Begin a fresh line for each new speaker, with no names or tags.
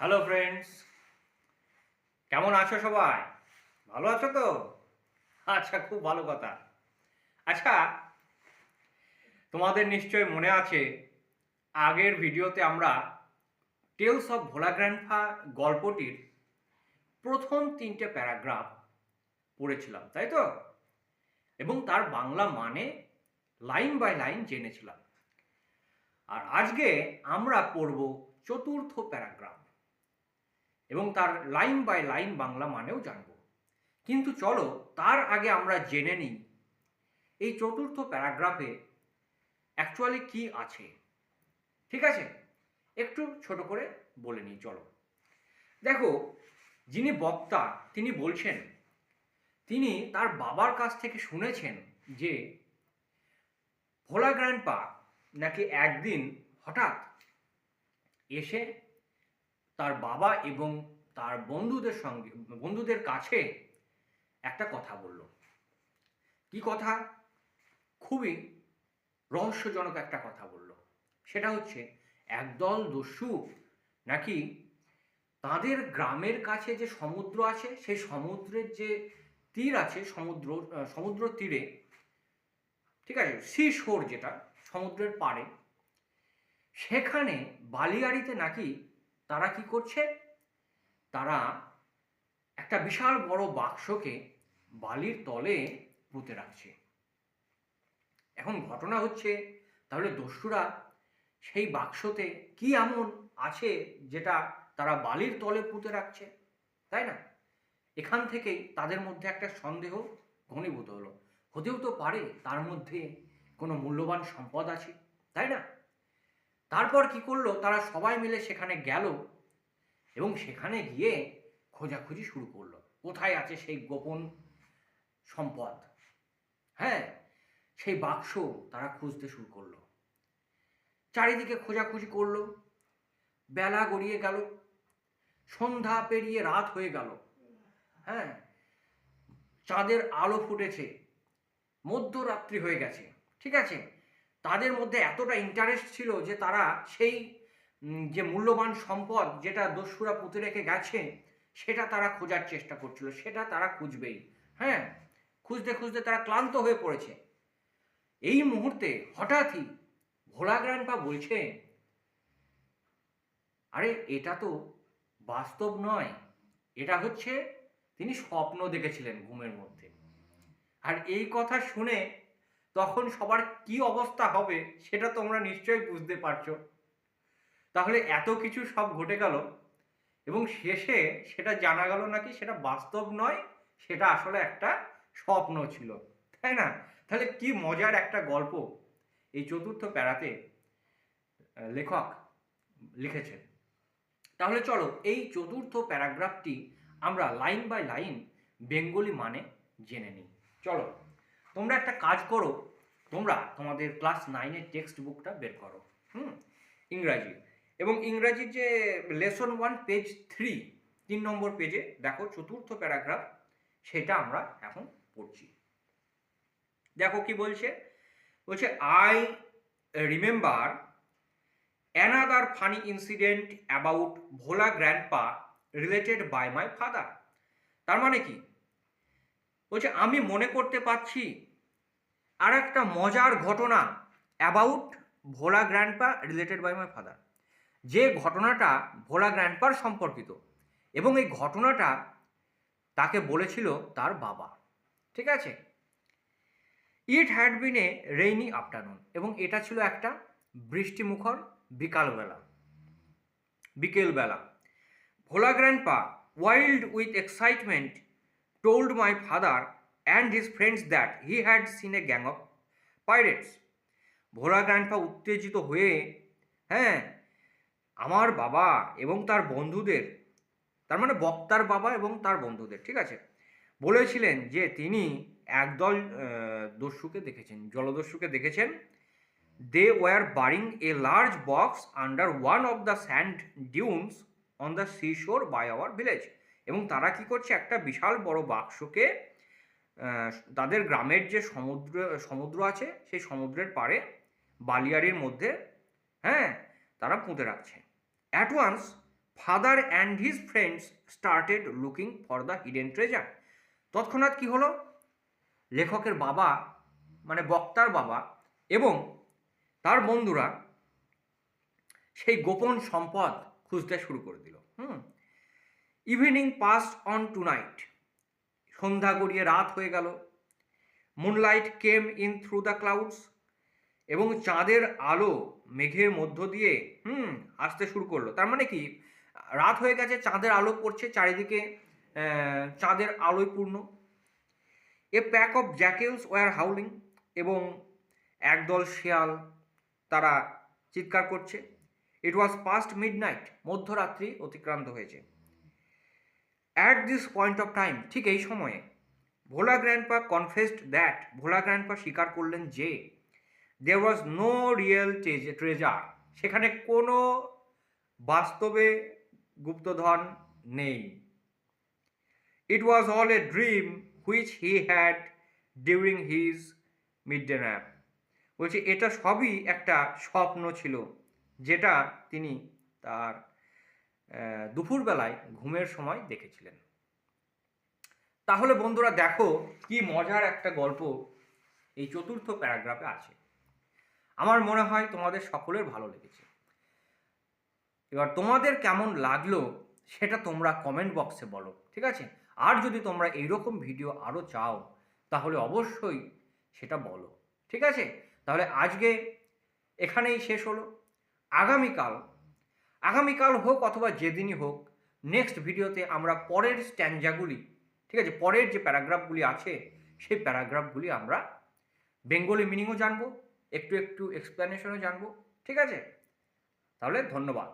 Hello friends, কেমন আছো সবাই? ভালো আছো তো? আচ্ছা, খুব ভালো কথা। আচ্ছা, তোমাদের নিশ্চয় মনে আছে আগের ভিডিওতে আমরা টেলস অফ ভোলা গ্র্যান্ডপা গল্পটির প্রথম ৩টে প্যারাগ্রাফ পড়েছিলাম, তাই তো? এবং তার বাংলা মানে লাইন বাই লাইন জেনেছিলাম। আর আজকে আমরা পড়ব চতুর্থ প্যারাগ্রাফ এবং তার লাইন বাই লাইন বাংলা মানেও জানব। কিন্তু চলো তার আগে আমরা জেনে নিই এই চতুর্থ প্যারাগ্রাফে অ্যাকচুয়ালি কি আছে। ঠিক আছে, একটু ছোট করে বলে নিই চলো। দেখো, যিনি বক্তা তিনি বলছেন তিনি তার বাবার কাছ থেকে শুনেছেন যে ভোলা গ্র্যান্ডপা নাকি একদিন হঠাৎ এসে তার বাবা এবং তার বন্ধুদের কাছে একটা কথা বলল। কি কথা? খুবই রহস্যজনক একটা কথা বলল। সেটা হচ্ছে একদল দস্যু নাকি তাদের গ্রামের কাছে যে সমুদ্র আছে সেই সমুদ্রের যে তীর আছে সমুদ্র তীরে, ঠিক আছে, সি শোর যেটা সমুদ্রের পাড়ে, সেখানে বালিয়াড়িতে নাকি তারা কি করছে, তারা একটা বিশাল বড় বাক্সকে বালির তলে পুঁতে রাখছে। এখন ঘটনা হচ্ছে, তাহলে দস্যুরা সেই বাক্সতে কি এমন আছে যেটা তারা বালির তলে পুঁতে রাখছে, তাই না? এখান থেকেই তাদের মধ্যে একটা সন্দেহ ঘনীভূত হলো। হতেও তো পারে তার মধ্যে কোনো মূল্যবান সম্পদ আছে, তাই না? তারপর কি করলো, তারা সবাই মিলে সেখানে গেল এবং সেখানে গিয়ে খোঁজাখুঁজি শুরু করলো কোথায় আছে সেই গোপন সম্পদ। হ্যাঁ, সেই বাক্স তারা খুঁজতে শুরু করলো, চারিদিকে খোঁজাখুঁজি করলো। বেলা গড়িয়ে গেল, সন্ধ্যা পেরিয়ে রাত হয়ে গেল। হ্যাঁ, চাঁদের আলো ফুটেছে, মধ্যরাত্রি হয়ে গেছে। ঠিক আছে, তাদের মধ্যে এতটা ইন্টারেস্ট ছিল যে তারা সেই যে মূল্যবান সম্পদ যেটা দস্যুরা পুঁতে রেখে গেছে সেটা তারা খোঁজার চেষ্টা করছিল, সেটা তারা খুঁজবেই। হ্যাঁ, খুঁজতে খুঁজতে তারা ক্লান্ত হয়ে পড়েছে। এই মুহূর্তে হঠাৎই ভোলা গ্র্যান্ডপা বলছে, আরে এটা তো বাস্তব নয়, এটা হচ্ছে তিনি স্বপ্ন দেখেছিলেন ঘুমের মধ্যে। আর এই কথা শুনে তখন সবার কি অবস্থা হবে সেটা তোমরা নিশ্চয়ই বুঝতে পারছো। তাহলে এত কিছু সব ঘটে গেল এবং শেষে সেটা জানা গেল নাকি সেটা বাস্তব নয়, সেটা আসলে একটা স্বপ্ন ছিল, তাই না? তাহলে কি মজার একটা গল্প এই চতুর্থ প্যারাতে লেখক লিখেছেন। তাহলে চলো এই চতুর্থ প্যারাগ্রাফটি আমরা লাইন বাই লাইন বেঙ্গলি মানে জেনে নিই। চলো, তোমরা একটা কাজ করো, তোমরা তোমাদের ক্লাস 9-এর টেক্সট বুকটা বের করো, ইংরাজি, এবং ইংরাজির যে লেসন 1 পেজ 3 নম্বর পেজে দেখো চতুর্থ প্যারাগ্রাফ, সেটা আমরা এখন পড়ছি। দেখো কি বলছে, বলছে I remember another funny incident about Bhola grandpa related by my father। তার মানে কি বলছে, আমি মনে করতে পারছি আর একটা মজার ঘটনা about Bhola grandpa related by my father, যে ঘটনাটা ভোলা গ্র্যান্ডপার সম্পর্কিত এবং এই ঘটনাটা তাকে বলেছিল তার বাবা। ঠিক আছে, it had been A rainy afternoon, এবং এটা ছিল একটা বৃষ্টিমুখর বিকেলবেলা। ভোলা grandpa, wild with excitement, told my father and his friends that he had seen a gang of pirates। Bhola grandpa উত্তেজিত হয়ে, হ্যাঁ, আমার বাবা এবং তার বন্ধুদের, তার মানে বক্তার বাবা এবং তার বন্ধুদের, ঠিক আছে, বলেছিলেন যে তিনি একদল জলদস্যুকে দেখেছেন। They were burying a large box under one of the sand dunes on the sea shore by our village, এবং তারা কি করছে, একটা বিশাল বড় বাক্সকে তাদের গ্রামের যে সমুদ্র আছে সেই সমুদ্রের পাড়ে বালিয়াড়ির মধ্যে, হ্যাঁ, তারা পুঁতে রাখছে। At once father and his friends started looking for the hidden treasure. তৎক্ষণাৎ কি হলো, লেখকের বাবা মানে বক্তার বাবা এবং তার বন্ধুরা সেই গোপন সম্পদ খুঁজতে শুরু করে দিল। Evening passed on to night, সন্ধ্যা গড়িয়ে রাত হয়ে গেল। Moonlight came in through the clouds, এবং চাঁদের আলো মেঘের মধ্য দিয়ে আসতে শুরু করলো। তার মানে কি, রাত হয়ে গেছে, চাঁদের আলো পড়ছে চারিদিকে, চাঁদের আলোয় পূর্ণ। A pack of jackals were howling, এবং একদল শেয়াল তারা চিৎকার করছে। ইট ওয়াজ পাস্ট মিডনাইট, মধ্যরাত্রি অতিক্রান্ত হয়েছে। At this point of time, ঠিক এই সময়ে Bhola grandpa confessed that, Bhola grandpa স্বীকার করলেন যে there was no real treasure, সেখানে কোনো বাস্তবে গুপ্তধন নেই। It was all a dream which he had during his midday nap. বলছে এটা সবই একটা স্বপ্ন ছিল যেটা তিনি তার দুপুরবেলায় ঘুমের সময় দেখেছিলেন। তাহলে বন্ধুরা দেখো কি মজার একটা গল্প এই চতুর্থ প্যারাগ্রাফে আছে। আমার মনে হয় তোমাদের সকলের ভালো লেগেছে। এবার তোমাদের কেমন লাগলো সেটা তোমরা কমেন্ট বক্সে বলো, ঠিক আছে? আর যদি তোমরা এইরকম ভিডিও আরও চাও তাহলে অবশ্যই সেটা বলো, ঠিক আছে? তাহলে আজকে এখানেই শেষ হলো। আগামীকাল হোক অথবা যেদিনই হোক, নেক্সট ভিডিওতে আমরা পরের স্ট্যান্ডজাগুলি, ঠিক আছে, পরের যে প্যারাগ্রাফগুলি আছে সেই প্যারাগ্রাফগুলি আমরা বেঙ্গলি মিনিংও জানবো, একটু এক্সপ্লেনেশনও জানবো, ঠিক আছে? তাহলে ধন্যবাদ।